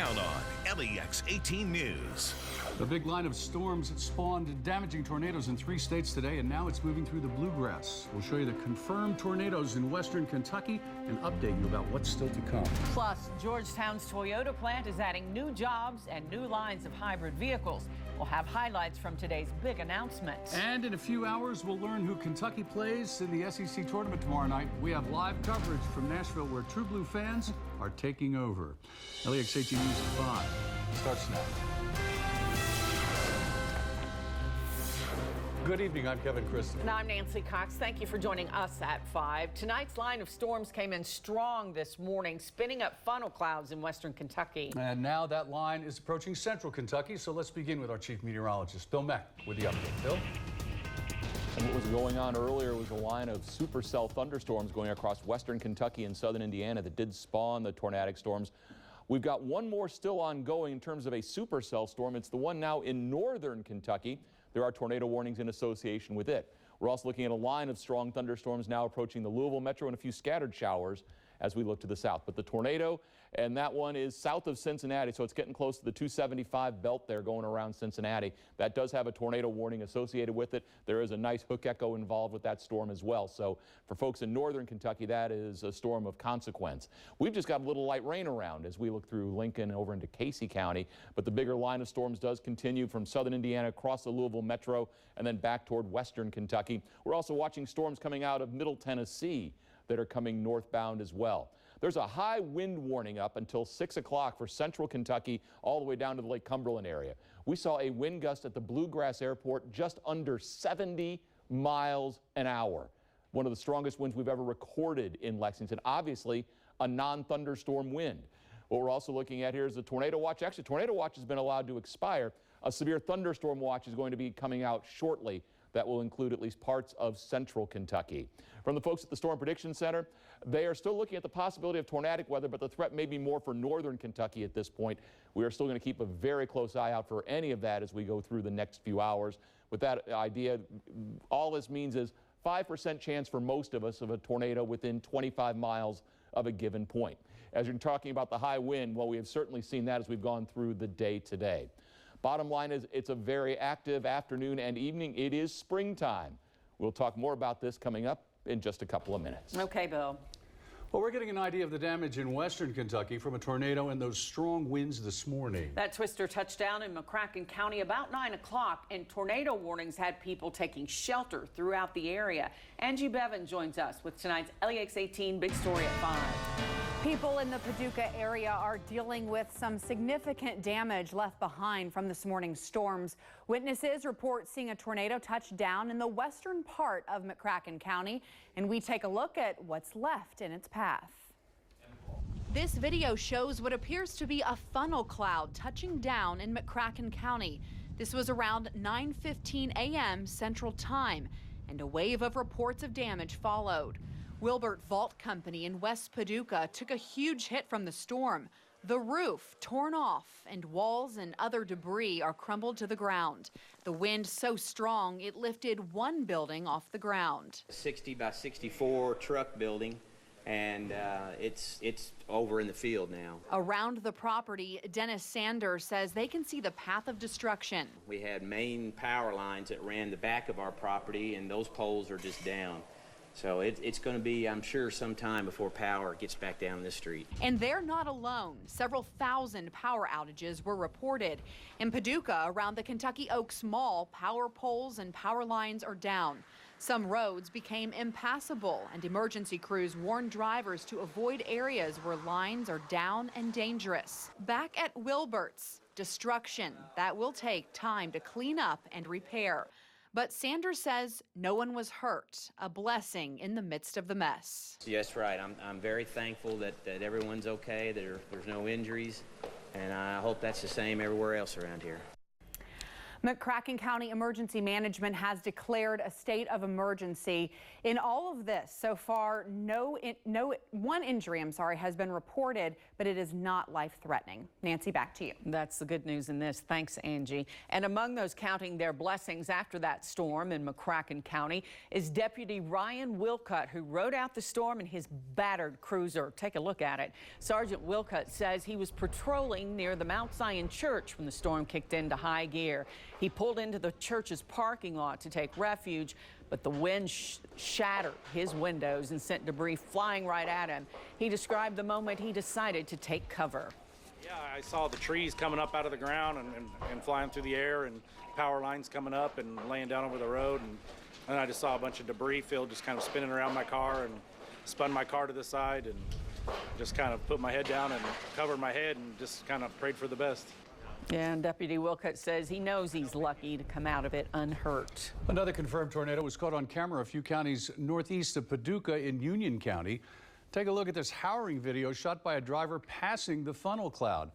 Count on LEX 18 News. The big line of storms spawned damaging tornadoes in 3 states today, and now it's moving through the bluegrass. We'll show you the confirmed tornadoes in western Kentucky and update you about what's still to come. Plus, Georgetown's Toyota plant is adding new jobs and new lines of hybrid vehicles. We'll have highlights from today's big announcement. And in a few hours, we'll learn who Kentucky plays in the SEC tournament tomorrow night. We have live coverage from Nashville, where True Blue fans are taking over. LEX 18 News at 5 starts now. Good evening, I'm Kevin Christie. And I'm Nancy Cox. Thank you for joining us at 5. Tonight's line of storms came in strong this morning, spinning up funnel clouds in western Kentucky. And now that line is approaching central Kentucky, so let's begin with our chief meteorologist, Bill Meck, with the update. Bill? And what was going on earlier was a line of supercell thunderstorms going across western Kentucky and southern Indiana that did spawn the tornadic storms. We've got one more still ongoing in terms of a supercell storm. It's the one now in northern Kentucky. There are tornado warnings in association with it. We're also looking at a line of strong thunderstorms now approaching the Louisville metro and a few scattered showers as we look to the south. But the tornado, and that one is south of Cincinnati, so it's getting close to the 275 belt there going around Cincinnati. That does have a tornado warning associated with it. There is a nice hook echo involved with that storm as well. So for folks in northern Kentucky, that is a storm of consequence. We've just got a little light rain around as we look through Lincoln over into Casey County, but the bigger line of storms does continue from southern Indiana across the Louisville metro and then back toward western Kentucky. We're also watching storms coming out of middle Tennessee that are coming northbound as well. There's a high wind warning up until 6 o'clock for central Kentucky all the way down to the Lake Cumberland area. We saw a wind gust at the Bluegrass Airport just under 70 miles an hour. One of the strongest winds we've ever recorded in Lexington. Obviously, a non-thunderstorm wind. What we're also looking at here is the tornado watch. Actually, tornado watch has been allowed to expire. A severe thunderstorm watch is going to be coming out shortly. That will include at least parts of central Kentucky. From the folks at the Storm Prediction Center, they are still looking at the possibility of tornadic weather, but the threat may be more for northern Kentucky at this point. We are still going to keep a very close eye out for any of that as we go through the next few hours. With that idea, all this means is 5% chance for most of us of a tornado within 25 miles of a given point. As you're talking about the high wind, well, we have certainly seen that as we've gone through the day today. Bottom line is it's a very active afternoon and evening. It is springtime. We'll talk more about this coming up in just a couple of minutes. Okay, Bill. Well, we're getting an idea of the damage in western Kentucky from a tornado and those strong winds this morning. That twister touched down in McCracken County about 9 o'clock, and tornado warnings had people taking shelter throughout the area. Angie Bevan joins us with tonight's LEX 18 Big Story at 5. People in the Paducah area are dealing with some significant damage left behind from this morning's storms. Witnesses report seeing a tornado touch down in the western part of McCracken County, and we take a look at what's left in its path. This video shows what appears to be a funnel cloud touching down in McCracken County. This was around 9:15 a.m. Central Time, and a wave of reports of damage followed. Wilbert Vault Company in West Paducah took a huge hit from the storm. The roof torn off and walls and other debris are crumbled to the ground. The wind so strong it lifted one building off the ground. 60 by 64 truck building, and it's over in the field now. Around the property, Dennis Sanders says they can see the path of destruction. We had main power lines that ran the back of our property, and those poles are just down. So it's going to be, I'm sure, some time before power gets back down the street. And they're not alone. Several thousand power outages were reported. In Paducah, around the Kentucky Oaks Mall, power poles and power lines are down. Some roads became impassable, and emergency crews warned drivers to avoid areas where lines are down and dangerous. Back at Wilbert's, destruction that will take time to clean up and repair. But Sanders says no one was hurt, a blessing in the midst of the mess. Yes, right. I'm very thankful that everyone's okay, there's no injuries, and I hope that's the same everywhere else around here. McCracken County Emergency Management has declared a state of emergency. In all of this, so far, one injury has been reported, but but it is not life-threatening. Nancy, back to you. That's the good news in this. Thanks, Angie. And among those counting their blessings after that storm in McCracken County is Deputy Ryan Wilcutt, who rode out the storm in his battered cruiser. Take a look at it. Sergeant Wilcutt says he was patrolling near the Mount Zion Church when the storm kicked into high gear. He pulled into the church's parking lot to take refuge, but the wind shattered his windows and sent debris flying right at him. He described the moment he decided to take cover. Yeah, I saw the trees coming up out of the ground and flying through the air, and power lines coming up and laying down over the road. And I just saw a bunch of debris field just kind of spinning around my car, and spun my car to the side and just kind of put my head down and covered my head and just kind of prayed for the best. Yeah, and Deputy Wilcutt says he knows he's lucky to come out of it unhurt. Another confirmed tornado was caught on camera a few counties northeast of Paducah in Union County. Take a look at this harrowing video shot by a driver passing the funnel cloud.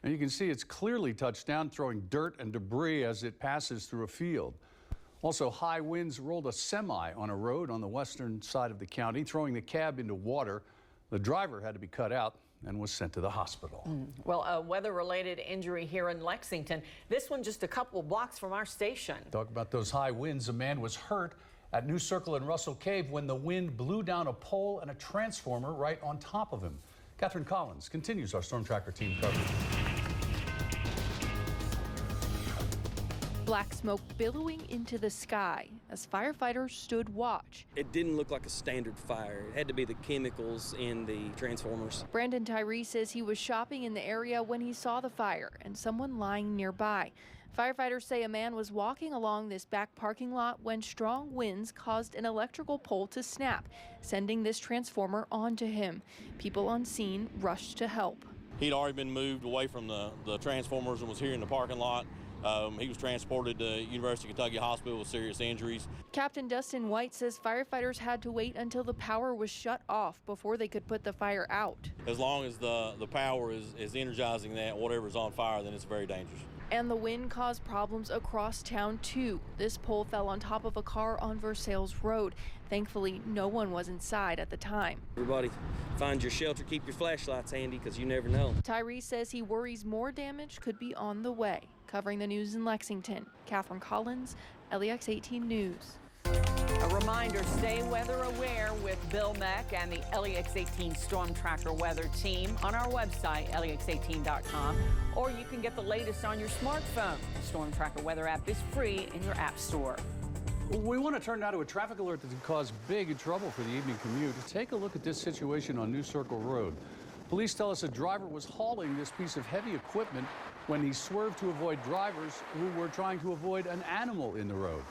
And you can see it's clearly touched down, throwing dirt and debris as it passes through a field. Also, high winds rolled a semi on a road on the western side of the county, throwing the cab into water. The driver had to be cut out and was sent to the hospital. Well, a weather-related injury here in Lexington. This one just a couple blocks from our station. Talk about those high winds. A man was hurt at New Circle and Russell Cave when the wind blew down a pole and a transformer right on top of him. Catherine Collins continues our Storm Tracker team coverage. Black smoke billowing into the sky as firefighters stood watch. It didn't look like a standard fire. It had to be the chemicals in the transformers. Brandon Tyree says he was shopping in the area when he saw the fire and someone lying nearby. Firefighters say a man was walking along this back parking lot when strong winds caused an electrical pole to snap, sending this transformer onto him. People on scene rushed to help. He'd already been moved away from the transformers and was here in the parking lot. He was transported to University of Kentucky Hospital with serious injuries. Captain Dustin White says firefighters had to wait until the power was shut off before they could put the fire out. As long as the power is energizing that, whatever's on fire, then it's very dangerous. And the wind caused problems across town too. This pole fell on top of a car on Versailles Road. Thankfully, no one was inside at the time. Everybody find your shelter, keep your flashlights handy because you never know. Tyree says he worries more damage could be on the way. Covering the news in Lexington, Catherine Collins, LEX 18 News. A reminder, stay weather aware with Bill Meck and the LEX 18 Storm Tracker weather team on our website, lex18.com, or you can get the latest on your smartphone. The Storm Tracker weather app is free in your app store. We want to turn now to a traffic alert that could cause big trouble for the evening commute. Take a look at this situation on New Circle Road. Police tell us a driver was hauling this piece of heavy equipment when he swerved to avoid drivers who were trying to avoid an animal in the road.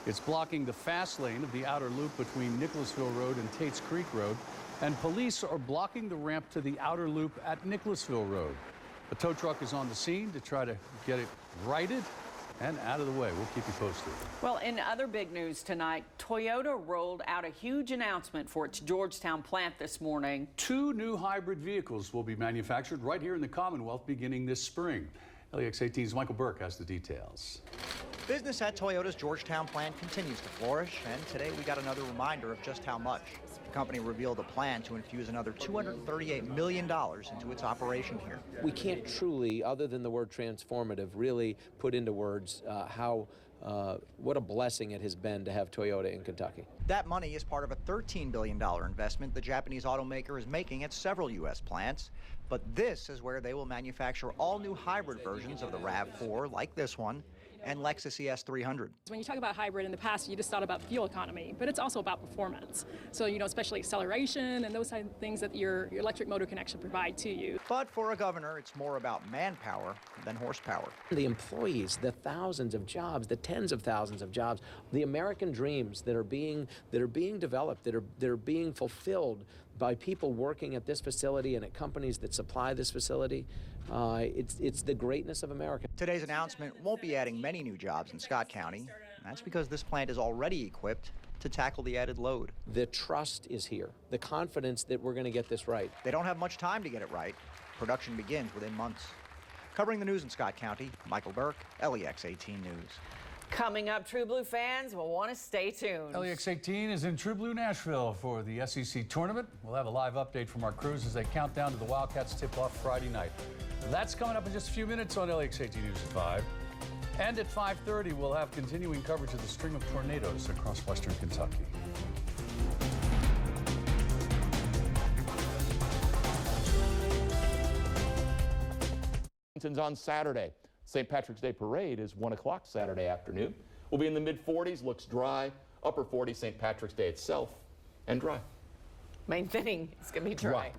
It's blocking the fast lane of the outer loop between Nicholasville Road and Tates Creek Road, and police are blocking the ramp to the outer loop at Nicholasville Road. A tow truck is on the scene to try to get it righted and out of the way. We'll keep you posted. Well, in other big news tonight, Toyota rolled out a huge announcement for its Georgetown plant this morning. 2 new hybrid vehicles will be manufactured right here in the Commonwealth beginning this spring. LEX 18's Michael Burke has the details. Business at Toyota's Georgetown plant continues to flourish, and today we got another reminder of just how much. The company revealed a plan to infuse another $238 million into its operation here. We can't truly, other than the word transformative, really put into words what a blessing it has been to have Toyota in Kentucky. That money is part of a $13 billion investment the Japanese automaker is making at several U.S. plants. But this is where they will manufacture all new hybrid versions of the RAV4, like this one, and Lexus ES300. When you talk about hybrid in the past, you just thought about fuel economy, but it's also about performance. So, especially acceleration and those kind of things that your electric motor can actually provide to you. But for a governor, it's more about manpower than horsepower. The employees, the thousands of jobs, the tens of thousands of jobs, the American dreams that are being developed, that are being fulfilled by people working at this facility and at companies that supply this facility. It's the greatness of America. Today's announcement won't be adding many new jobs in Scott County. And that's because this plant is already equipped to tackle the added load. The trust is here, the confidence that we're going to get this right. They don't have much time to get it right. Production begins within months. Covering the news in Scott County, Michael Burke, LEX 18 News. Coming up, True Blue fans will want to stay tuned. LEX 18 is in True Blue Nashville for the SEC tournament. We'll have a live update from our crews as they count down to the Wildcats tip-off Friday night. That's coming up in just a few minutes on LEX 18 News at 5. And at 5:30, we'll have continuing coverage of the string of tornadoes across western Kentucky. On Saturday. St. Patrick's Day Parade is 1 o'clock Saturday afternoon. We'll be in the mid-40s, looks dry, upper 40s St. Patrick's Day itself, and dry. Main thing is going to be dry. Dry.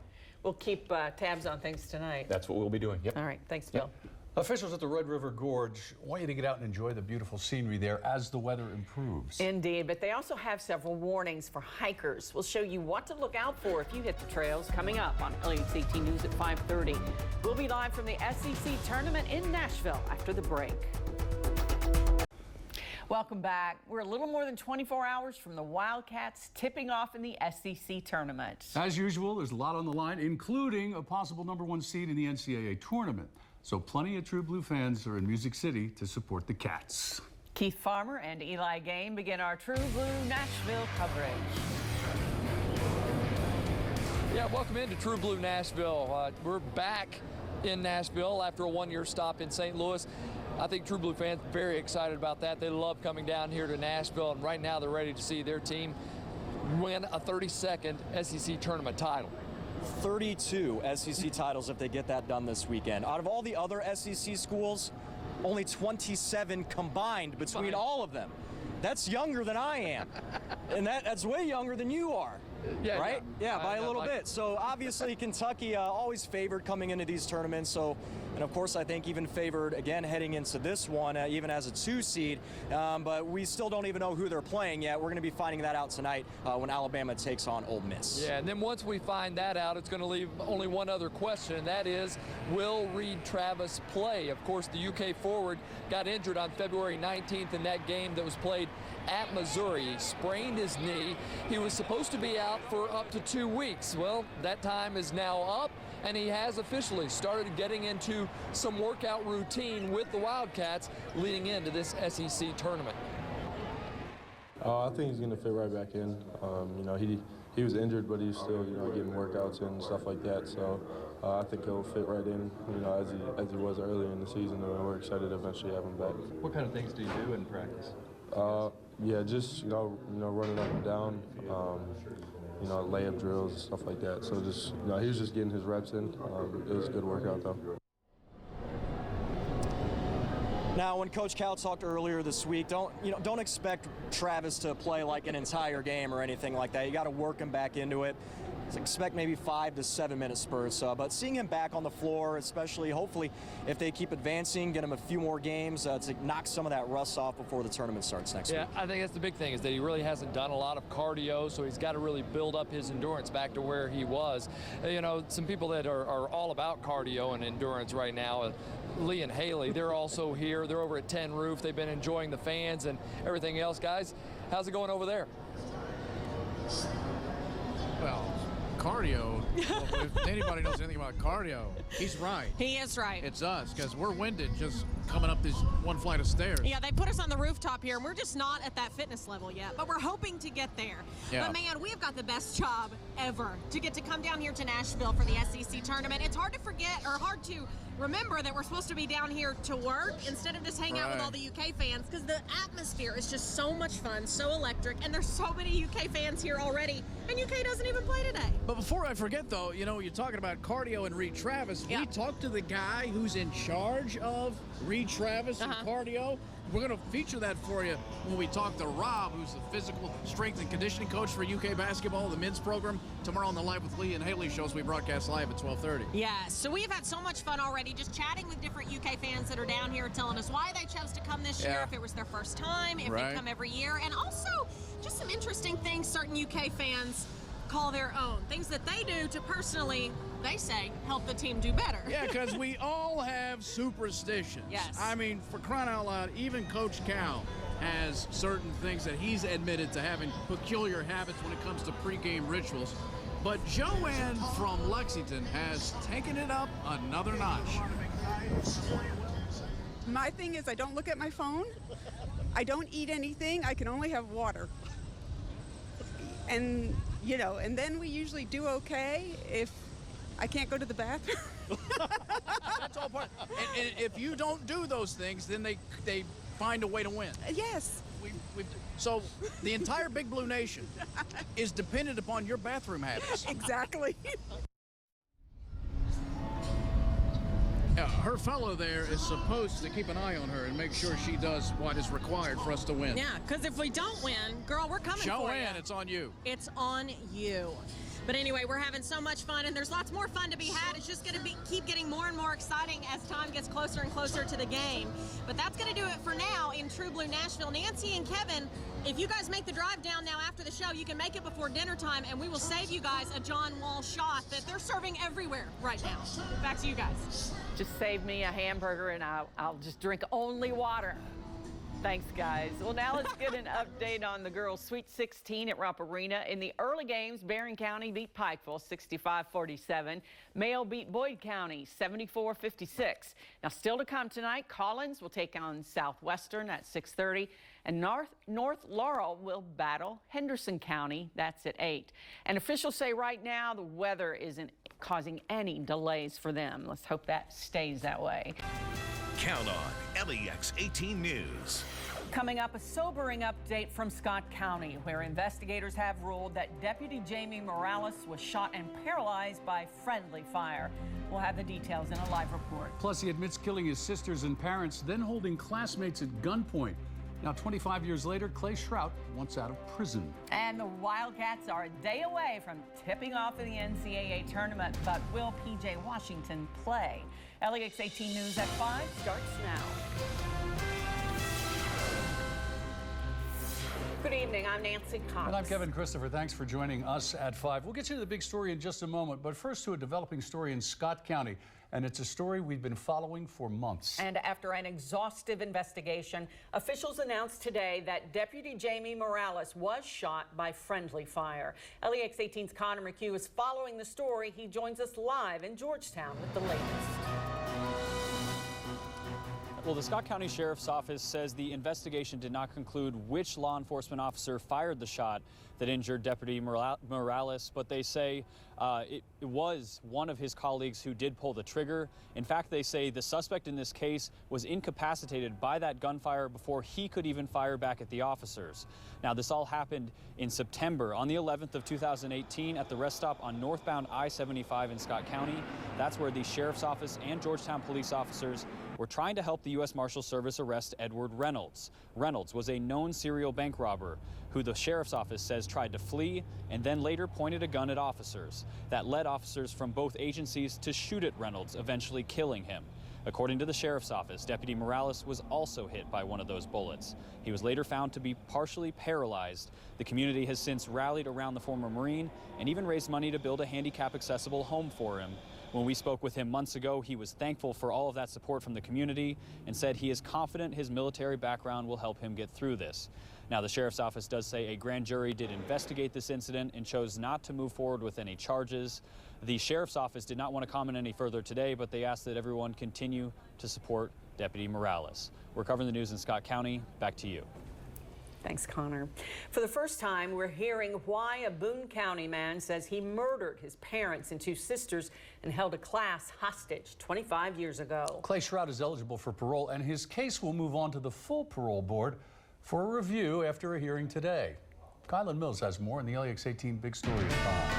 We'll keep tabs on things tonight. That's what we'll be doing. Yep. All right. Thanks, Bill. Yep. Officials at the Red River Gorge want you to get out and enjoy the beautiful scenery there as the weather improves. Indeed, but they also have several warnings for hikers. We'll show you what to look out for if you hit the trails coming up on LEX 18 News at 5:30. We'll be live from the SEC tournament in Nashville after the break. Welcome back. We're a little more than 24 hours from the Wildcats tipping off in the SEC tournament. As usual, there's a lot on the line, including a possible #1 seed in the NCAA tournament. So plenty of True Blue fans are in Music City to support the Cats. Keith Farmer and Eli Game begin our True Blue Nashville coverage. Yeah, welcome into True Blue Nashville. We're back in Nashville after a one-year stop in St. Louis. I think True Blue fans are very excited about that. They love coming down here to Nashville, and right now they're ready to see their team win a 32nd SEC tournament title. 32 SEC titles if they get that done this weekend. Out of all the other SEC schools, only 27 combined between all of them. That's younger than I am. And that's way younger than you are. Yeah, right? Yeah, by a little bit. So obviously Kentucky always favored coming into these tournaments. So, and of course I think even favored again heading into this one, even as a 2 seed. But we still don't even know who they're playing yet. We're going to be finding that out tonight when Alabama takes on Ole Miss. Yeah, and then once we find that out, it's going to leave only one other question, and that is, will Reed Travis play? Of course, the UK forward got injured on February 19th in that game that was played at Missouri. He sprained his knee. He was supposed to be out for up to 2 weeks. Well, that time is now up, and he has officially started getting into some workout routine with the Wildcats leading into this SEC tournament. I think he's going to fit right back in. You know, he was injured, but he's still, you know, getting workouts and stuff like that. So I think he'll fit right in, you know, as he was earlier in the season, and we're excited to eventually have him back. What kind of things do you do in practice? Yeah, just you know, running up and down, you know, layup drills and stuff like that. So just, you know, he was just getting his reps in. It was a good workout though. Now, when Coach Cal talked earlier this week, don't expect Travis to play like an entire game or anything like that. You got to work him back into it. Expect maybe 5 to 7 minute spurts, but seeing him back on the floor, especially hopefully if they keep advancing, get him a few more games to knock some of that rust off before the tournament starts next week. Yeah, I think that's the big thing, is that he really hasn't done a lot of cardio, so he's got to really build up his endurance back to where he was. You know, some people that are all about cardio and endurance right now, Lee and Haley, they're also here. They're over at 10 Roof. They've been enjoying the fans and everything else. Guys, how's it going over there? Well, cardio, well, if anybody knows anything about cardio, he's right. He is right. It's us, because we're winded just coming up this one flight of stairs. Yeah, they put us on the rooftop here, and we're just not at that fitness level yet, but we're hoping to get there. Yeah. But, man, we've got the best job ever to get to come down here to Nashville for the SEC tournament. It's hard to forget, or hard to remember, that we're supposed to be down here to work instead of just hang out with all the UK fans, because the atmosphere is just so much fun, so electric, and there's so many UK fans here already, and UK doesn't even play today. But before I forget, though, you know, you're talking about cardio and Reed Travis. Yeah. We talked to the guy who's in charge of Reed Travis and cardio. We're going to feature that for you when we talk to Rob, who's the physical strength and conditioning coach for UK basketball, the men's program, tomorrow on the Live with Lee and Haley shows we broadcast live at 12:30. Yeah, so we've had so much fun already just chatting with different UK fans that are down here, telling us why they chose to come this year, if it was their first time, if they come every year, and also just some interesting things certain UK fans call their own, things that they do to personally, they say, help the team do better. Yeah, because we all have superstitions. Yes. I mean, for crying out loud, even Coach Cal has certain things that he's admitted to having peculiar habits when it comes to pregame rituals. But Joanne from Lexington has taken it up another notch. My thing is I don't look at my phone. I don't eat anything. I can only have water. And, you know, and then we usually do okay if I can't go to the bathroom. That's all part. And if you don't do those things, then they find a way to win. Yes. So the entire Big Blue Nation is dependent upon your bathroom habits. Exactly. Her fellow there is supposed to keep an eye on her and make sure she does what is required for us to win. Yeah, because if we don't win, girl, we're coming for you. Joanne, it's on you. It's on you. But anyway, we're having so much fun, and there's lots more fun to be had. It's just going to keep getting more and more exciting as time gets closer and closer to the game. But that's going to do it for now in True Blue Nashville. Nancy and Kevin, if you guys make the drive down now after the show, you can make it before dinner time, and we will save you guys a John Wall shot that they're serving everywhere right now. Back to you guys. Just save me a hamburger, and I'll just drink only water. Thanks, guys. Well, now let's get an update on the girls' Sweet 16 at Rupp Arena. In the early games, Barron County beat Pikeville 65-47. Mayo beat Boyd County 74-56. Now, still to come tonight, Collins will take on Southwestern at 6:30. And North Laurel will battle Henderson County. That's at 8. And officials say right now the weather isn't causing any delays for them. Let's hope that stays that way. Count on LEX 18 News. Coming up, a sobering update from Scott County, where investigators have ruled that Deputy Jamie Morales was shot and paralyzed by friendly fire. We'll have the details in a live report. Plus, he admits killing his sisters and parents, then holding classmates at gunpoint. Now, 25 years later, Clay Shrout wants out of prison. And the Wildcats are a day away from tipping off of the NCAA tournament, but will P.J. Washington play? LEX 18 News at 5 starts now. Good evening, I'm Nancy Cox. And I'm Kevin Christopher. Thanks for joining us at 5. We'll get you to the big story in just a moment, but first to a developing story in Scott County. And it's a story we've been following for months. And after an exhaustive investigation, officials announced today that Deputy Jamie Morales was shot by friendly fire. LEX 18's Connor McHugh is following the story. He joins us live in Georgetown with the latest. Well, the Scott County Sheriff's Office says the investigation did not conclude which law enforcement officer fired the shot that injured Deputy Morales, but they say it was one of his colleagues who did pull the trigger. In fact, they say the suspect in this case was incapacitated by that gunfire before he could even fire back at the officers. Now, this all happened in September on the 11th of 2018 at the rest stop on northbound I-75 in Scott County. That's where the Sheriff's Office and Georgetown police officers were trying to help the U.S. Marshal Service arrest Edward Reynolds. Reynolds was a known serial bank robber who the Sheriff's Office says tried to flee and then later pointed a gun at officers. That led officers from both agencies to shoot at Reynolds, eventually killing him. According to the Sheriff's Office, Deputy Morales was also hit by one of those bullets. He was later found to be partially paralyzed. The community has since rallied around the former Marine and even raised money to build a handicap-accessible home for him. When we spoke with him months ago, he was thankful for all of that support from the community and said he is confident his military background will help him get through this. Now, the Sheriff's Office does say a grand jury did investigate this incident and chose not to move forward with any charges. The Sheriff's Office did not want to comment any further today, but they asked that everyone continue to support Deputy Morales. We're covering the news in Scott County. Back to you. Thanks, Connor. For the first time, we're hearing why a Boone County man says he murdered his parents and 2 sisters and held a class hostage 25 years ago. Clay Shrout is eligible for parole, and his case will move on to the full parole board for a review after a hearing today. Kylan Mills has more in the LEX 18 Big Story at 5.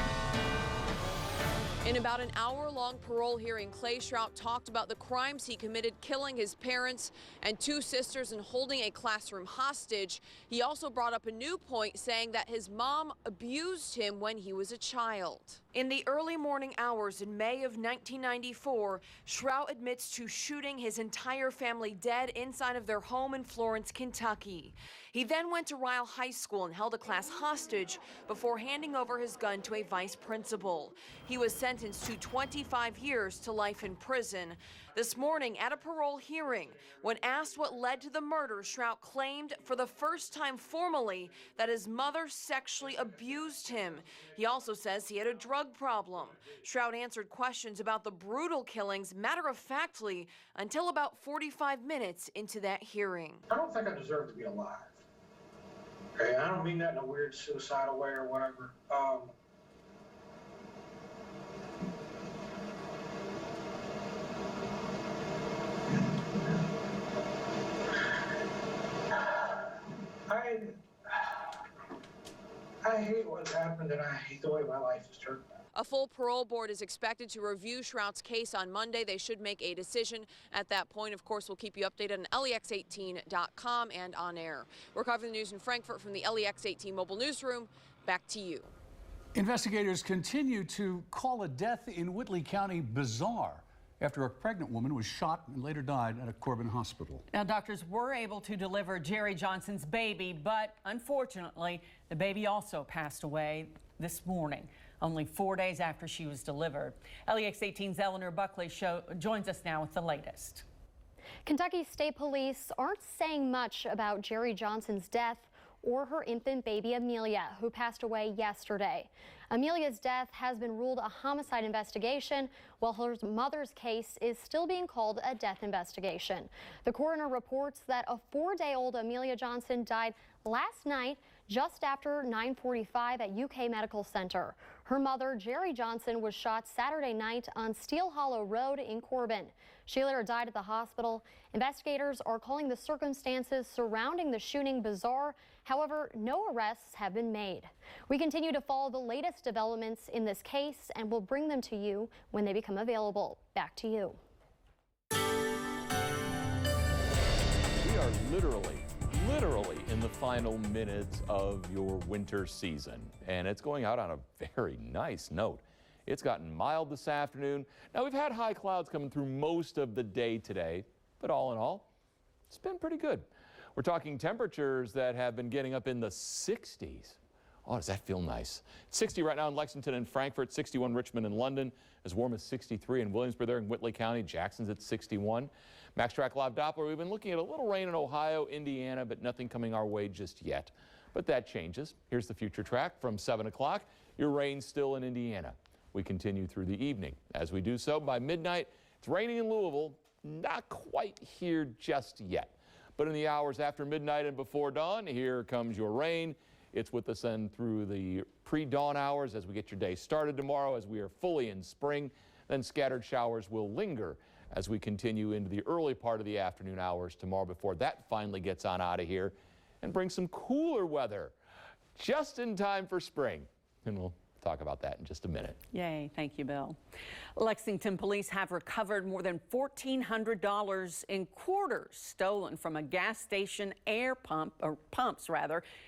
In about an hour-long parole hearing, Clay Shrout talked about the crimes he committed, killing his parents and 2 sisters and holding a classroom hostage. He also brought up a new point, saying that his mom abused him when he was a child. In the early morning hours in May of 1994, Shrout admits to shooting his entire family dead inside of their home in Florence, Kentucky. He then went to Ryle High School and held a class hostage before handing over his gun to a vice principal. He was sentenced to 25 years to life in prison. This morning at a parole hearing, when asked what led to the murder, Shrout claimed for the first time formally that his mother sexually abused him. He also says he had a drug drug problem. Shroud answered questions about the brutal killings matter-of-factly until about 45 minutes into that hearing. I don't think I deserve to be alive. Okay, I don't mean that in a weird suicidal way or whatever. I hate what's happened, and I hate the way my life has turned out. A full parole board is expected to review Shroud's case on Monday. They should make a decision at that point. Of course, we'll keep you updated on LEX18.com and on air. We're covering the news in Frankfurt from the LEX18 mobile newsroom. Back to you. Investigators continue to call a death in Whitley County bizarre after a pregnant woman was shot and later died at a Corbin hospital. Now, doctors were able to deliver Jerry Johnson's baby, but unfortunately, the baby also passed away this morning, only 4 days after she was delivered. LEX18's Eleanor Buckley joins us now with the latest. Kentucky State Police aren't saying much about Jerry Johnson's death or her infant baby Amelia, who passed away yesterday. Amelia's death has been ruled a homicide investigation, while her mother's case is still being called a death investigation. The coroner reports that a 4-day-old Amelia Johnson died last night just after 9:45 at UK Medical Center. Her mother, Jerry Johnson, was shot Saturday night on Steel Hollow Road in Corbin. She later died at the hospital. Investigators are calling the circumstances surrounding the shooting bizarre. However, no arrests have been made. We continue to follow the latest developments in this case and will bring them to you when they become available. Back to you. We are literally in the final minutes of your winter season, and it's going out on a very nice note. It's gotten mild this afternoon. Now, we've had high clouds coming through most of the day today, but all in all, it's been pretty good. We're talking temperatures that have been getting up in the 60s. Oh, does that feel nice? 60 right now in Lexington and Frankfurt, 61 Richmond and London, as warm as 63 in Williamsburg there in Whitley County. Jackson's at 61. Max Track Live Doppler, we've been looking at a little rain in Ohio, Indiana, but nothing coming our way just yet. But that changes. Here's the future track from 7 o'clock. Your rain still in Indiana. We continue through the evening. As we do so, by midnight, it's raining in Louisville. Not quite here just yet. But in the hours after midnight and before dawn, here comes your rain. It's with us then through the pre-dawn hours as we get your day started tomorrow, as we are fully in spring. Then scattered showers will linger as we continue into the early part of the afternoon hours tomorrow before that finally gets on out of here and brings some cooler weather just in time for spring. And we'll talk about that in just a minute. Yay, thank you, Bill. Lexington police have recovered more than $1,400 in quarters stolen from a gas station pumps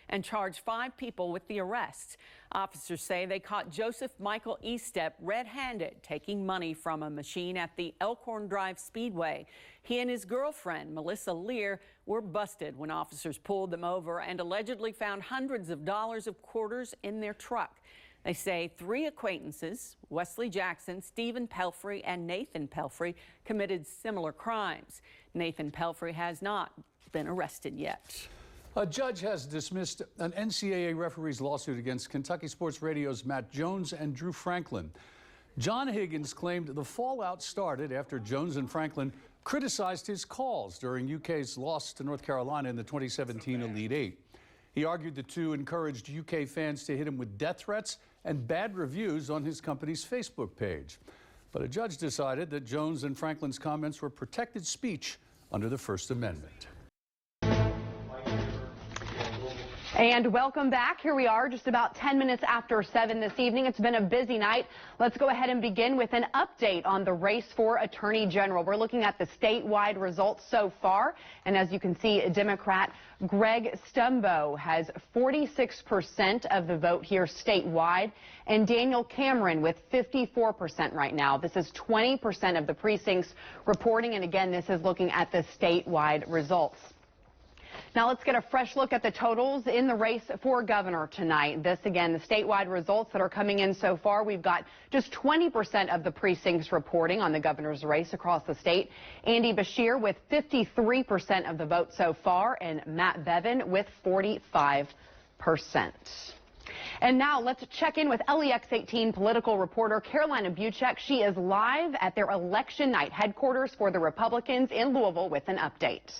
and charged 5 people with the arrests. Officers say they caught Joseph Michael Estep red-handed taking money from a machine at the Elkhorn Drive Speedway. He and his girlfriend, Melissa Lear, were busted when officers pulled them over and allegedly found hundreds of dollars of quarters in their truck. They say 3 acquaintances, Wesley Jackson, Stephen Pelfrey, and Nathan Pelfrey, committed similar crimes. Nathan Pelfrey has not been arrested yet. A judge has dismissed an NCAA referee's lawsuit against Kentucky Sports Radio's Matt Jones and Drew Franklin. John Higgins claimed the fallout started after Jones and Franklin criticized his calls during UK's loss to North Carolina in the 2017 Elite Eight. He argued the two encouraged UK fans to hit him with death threats and bad reviews on his company's Facebook page. But a judge decided that Jones and Franklin's comments were protected speech under the First Amendment. And welcome back. Here we are just about 10 minutes after 7 this evening. It's been a busy night. Let's go ahead and begin with an update on the race for Attorney General. We're looking at the statewide results so far. And as you can see, Democrat Greg Stumbo has 46% of the vote here statewide, and Daniel Cameron with 54% right now. This is 20% of the precincts reporting. And again, this is looking at the statewide results. Now let's get a fresh look at the totals in the race for governor tonight. This, again, the statewide results that are coming in so far. We've got just 20% of the precincts reporting on the governor's race across the state. Andy Beshear with 53% of the vote so far, and Matt Bevin with 45%. And now let's check in with LEX 18 political reporter Carolina Buchek. She is live at their election night headquarters for the Republicans in Louisville with an update.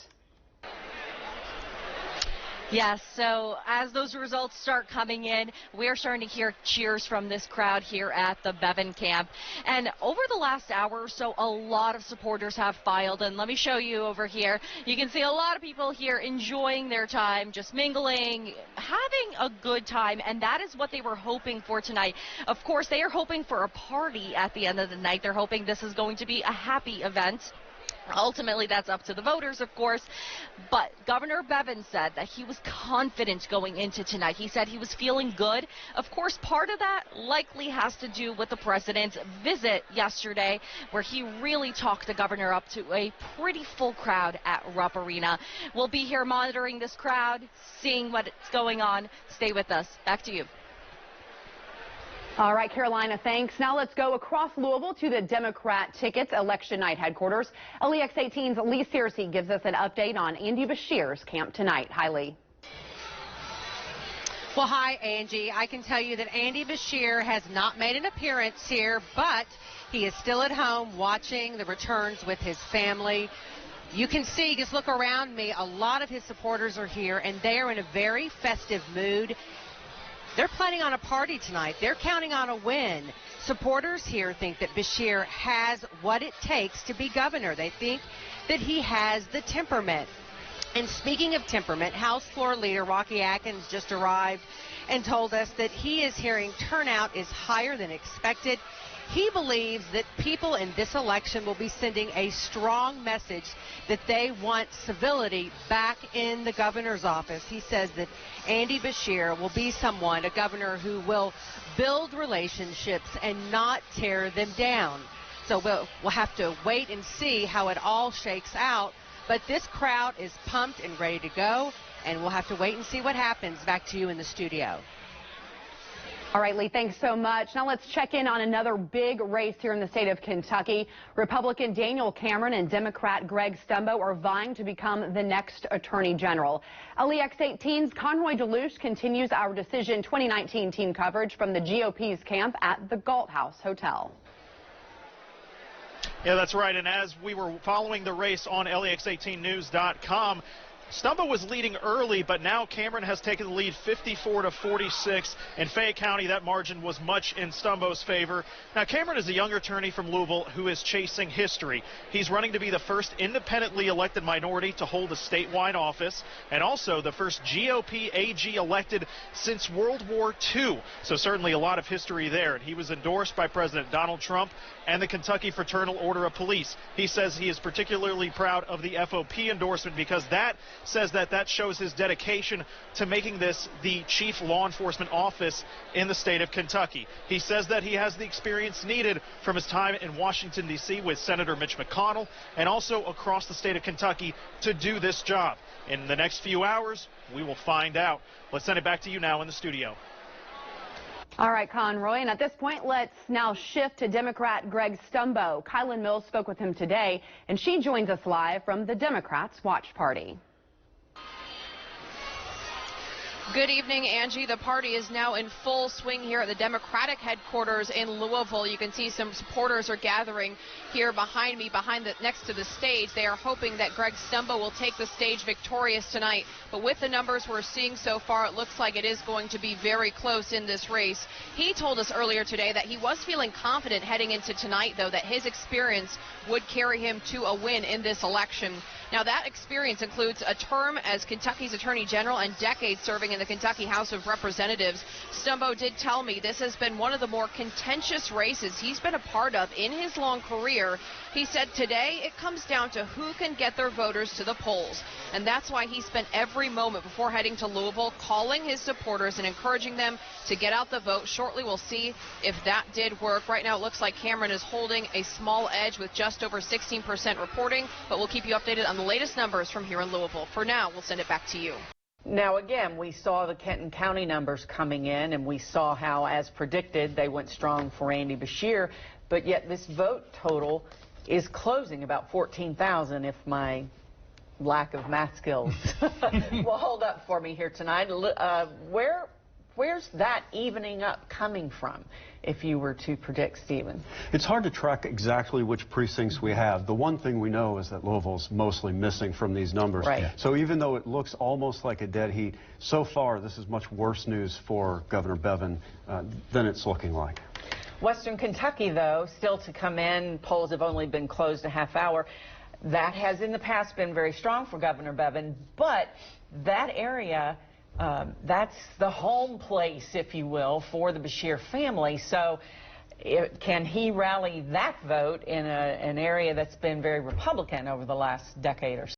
Yes, so as those results start coming in, we're starting to hear cheers from this crowd here at the Bevin camp. And over the last hour or so, a lot of supporters have filed. And let me show you over here. You can see a lot of people here enjoying their time, just mingling, having a good time. And that is what they were hoping for tonight. Of course, they are hoping for a party at the end of the night. They're hoping this is going to be a happy event. Ultimately, that's up to the voters, of course, but Governor Bevin said that he was confident going into tonight. He said he was feeling good. Of course, part of that likely has to do with the president's visit yesterday, where he really talked the governor up to a pretty full crowd at Rupp Arena. We'll be here monitoring this crowd, seeing what's going on. Stay with us. Back to you. All right, Carolina, thanks. Now let's go across Louisville to the Democrat tickets election night headquarters. LEX 18's Lee Searcy gives us an update on Andy Beshear's camp tonight. Hi, Lee. Well, hi, Angie. I can tell you that Andy Beshear has not made an appearance here, but he is still at home watching the returns with his family. You can see, just look around me, a lot of his supporters are here, and they are in a very festive mood. They're planning on a party tonight. They're counting on a win. Supporters here think that Beshear has what it takes to be governor. They think that he has the temperament. And speaking of temperament, House Floor Leader Rocky Atkins just arrived and told us that he is hearing turnout is higher than expected. He believes that people in this election will be sending a strong message that they want civility back in the governor's office. He says that Andy Beshear will be someone, a governor who will build relationships and not tear them down. So we'll have to wait and see how it all shakes out. But this crowd is pumped and ready to go, and we'll have to wait and see what happens. Back to you in the studio. All right, Lee, thanks so much. Now let's check in on another big race here in the state of Kentucky. Republican Daniel Cameron and Democrat Greg Stumbo are vying to become the next Attorney General. LEX 18's Conroy DeLuce continues our Decision 2019 team coverage from the GOP's camp at the Galt House Hotel. Yeah, that's right. And as we were following the race on LEX18news.com, Stumbo was leading early, but now Cameron has taken the lead 54-46. In Fayette County, that margin was much in Stumbo's favor. Now, Cameron is a young attorney from Louisville who is chasing history. He's running to be the first independently elected minority to hold a statewide office, and also the first GOP AG elected since World War II. So certainly a lot of history there. And he was endorsed by President Donald Trump and the Kentucky Fraternal Order of Police. He says he is particularly proud of the FOP endorsement because that says that shows his dedication to making this the chief law enforcement office in the state of Kentucky. He says that he has the experience needed from his time in Washington, D.C. with Senator Mitch McConnell and also across the state of Kentucky to do this job. In the next few hours, we will find out. Let's send it back to you now in the studio. All right, Conroy, and at this point, let's now shift to Democrat Greg Stumbo. Kylan Mills spoke with him today, and she joins us live from the Democrats' watch party. Good evening, Angie. The party is now in full swing here at the Democratic headquarters in Louisville. You can see some supporters are gathering here behind me, next to the stage. They are hoping that Greg Stumbo will take the stage victorious tonight. But with the numbers we're seeing so far, it looks like it is going to be very close in this race. He told us earlier today that he was feeling confident heading into tonight, though, that his experience would carry him to a win in this election. Now, that experience includes a term as Kentucky's Attorney General and decades serving in the Kentucky House of Representatives. Stumbo did tell me this has been one of the more contentious races he's been a part of in his long career. He said today it comes down to who can get their voters to the polls. And that's why he spent every moment before heading to Louisville calling his supporters and encouraging them to get out the vote. Shortly, we'll see if that did work. Right now, it looks like Cameron is holding a small edge with just over 16% reporting, but we'll keep you updated on the latest numbers from here in Louisville. For now, we'll send it back to you. Now, again, we saw the Kenton County numbers coming in, and we saw how, as predicted, they went strong for Andy Beshear, but yet this vote total is closing about 14,000 if my lack of math skills will hold up for me here tonight. Where's that evening up coming from, if you were to predict, Stephen? It's hard to track exactly which precincts we have. The one thing we know is that Louisville's mostly missing from these numbers. Right. So even though it looks almost like a dead heat, so far this is much worse news for Governor Bevin than it's looking like. Western Kentucky, though, still to come in. Polls have only been closed a half hour. That has in the past been very strong for Governor Bevin, but that area, that's the home place, if you will, for the Beshear family. So can he rally that vote in an area that's been very Republican over the last decade or so?